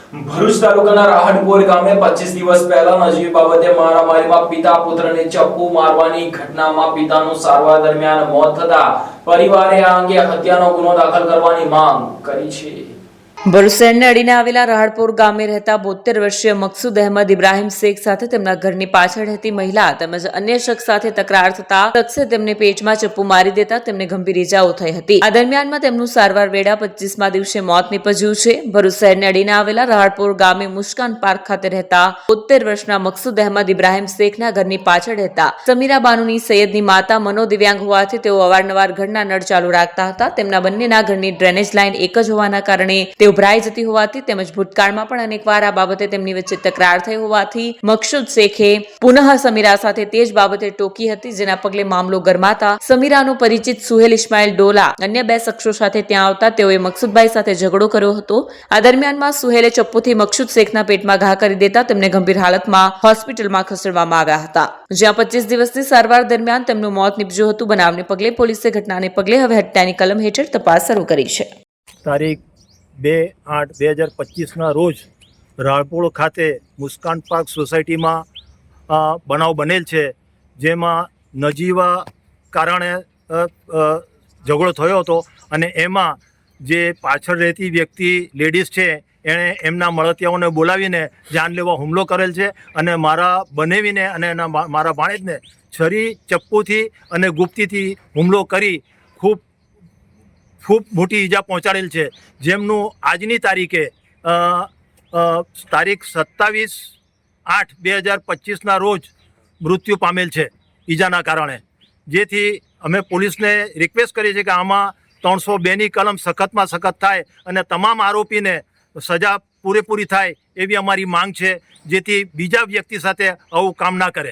ભરૂચ તાલુકાના રાહડપોર ગામે 25 દિવસ પહેલા નજીવી બાબતે મારામારીમાં પિતા પુત્રને ચપ્પુ મારવાની ઘટનામાં પિતાનું સારવાર દરમિયાન મોત થતા પરિવારે આ અંગે હત્યાનો ગુનો દાખલ કરવાની માંગ કરી છે। ભરૂચ શહેરને અડીને આવેલા રાહડપોર ગામે રહેતા 72 વર્ષીય મકસૂદ અહેમદ ઇબ્રાહીમ શેખ સાથે તેમના ઘરની પાછળ રહેતી મહિલા તેમજ અન્ય શખ્સ સાથે તકરાર થતા શખ્સે તેમને પેટમાં ચપ્પુ મારી દેતા તેમને ગંભીર ઇજાઓ થઈ હતી। આ દરમિયાનમાં તેમનું સારવાર વેળા 25મા દિવસે મોત નીપજ્યું છે। ભરૂચ શહેરને અડીને આવેલા રાહડપોર ગામે મુસ્કાન પાર્ક ખાતે રહેતા 72 વર્ષના મકસૂદ અહેમદ ઇબ્રાહીમ શેખના ઘરની પાછળ રહેતા સમીરા બાનુની સૈયદની માતા મનોદિવ્યાંગ હોવાથી તેઓ અવારનવાર ઘરના નળ ચાલુ રાખતા હતા। તેમના બંનેના ઘરની ડ્રેનેજ લાઇન એક જ હોવાના કારણે તેઓ ભરાઈ જતી હોવાથી તેમજ ભૂતકાળમાં પણ અનેકવાર આ બાબતે તેમની વચ્ચે તકરાર થઈ હોવાથી મકસૂદ શેખે પુનઃ સમીરા સાથે તે જ બાબતે ટોકી હતી, જેના પગલે મામલો ગરમાતા સમીરાનો પરિચિત સુહેલ ઇસ્માઇલ ડોલા અન્ય 2 શખ્સો સાથે ત્યાં આવતા તેઓએ મકસૂદભાઈ સાથે ઝઘડો કર્યો હતો। આ દરમિયાનમાં સુહેલે ચપ્પુથી મકસૂદ શેખના પેટમાં ઘા કરી દેતા તેમને ગંભીર હાલતમાં હોસ્પિટલમાં ખસેડવામાં આવ્યા હતા, જ્યાં 25 દિવસની સારવાર દરમિયાન તેમનું મોત નીપજ્યું હતું। બનાવને પગલે પોલીસે ઘટનાને પગલે હવે હત્યાની કલમ હેઠળ તપાસ શરૂ કરી છે। તારીખ 2/8/2025ના રોજ રાહડપોર ખાતે મુસ્કાન પાર્ક સોસાયટીમાં બનાવ બનેલ છે, જેમાં નજીવા કારણે ઝઘડો થયો હતો અને એમાં જે પાછળ રહેતી વ્યક્તિ લેડીઝ છે એણે એમના મળતિયાઓને બોલાવીને જાનલેવા હુમલો કરેલ છે અને મારા બનેવીને અને મારા ભાણેજને છરી ચપ્પુથી અને ગુપ્તીથી હુમલો કરી ખૂબ મોટી ઈજા પહોંચાડેલ છે, જેમનું આજની તારીખે તારીખ 27/8/2025ના રોજ મૃત્યુ પામેલ છે ઈજાના કારણે। જેથી અમે પોલીસને રિક્વેસ્ટ કરીએ છીએ કે આમાં 302ની કલમ સખતમાં સખત થાય અને તમામ આરોપીને સજા પૂરેપૂરી થાય એવી અમારી માંગ છે, જેથી બીજા વ્યક્તિ સાથે આવું કામ ના કરે।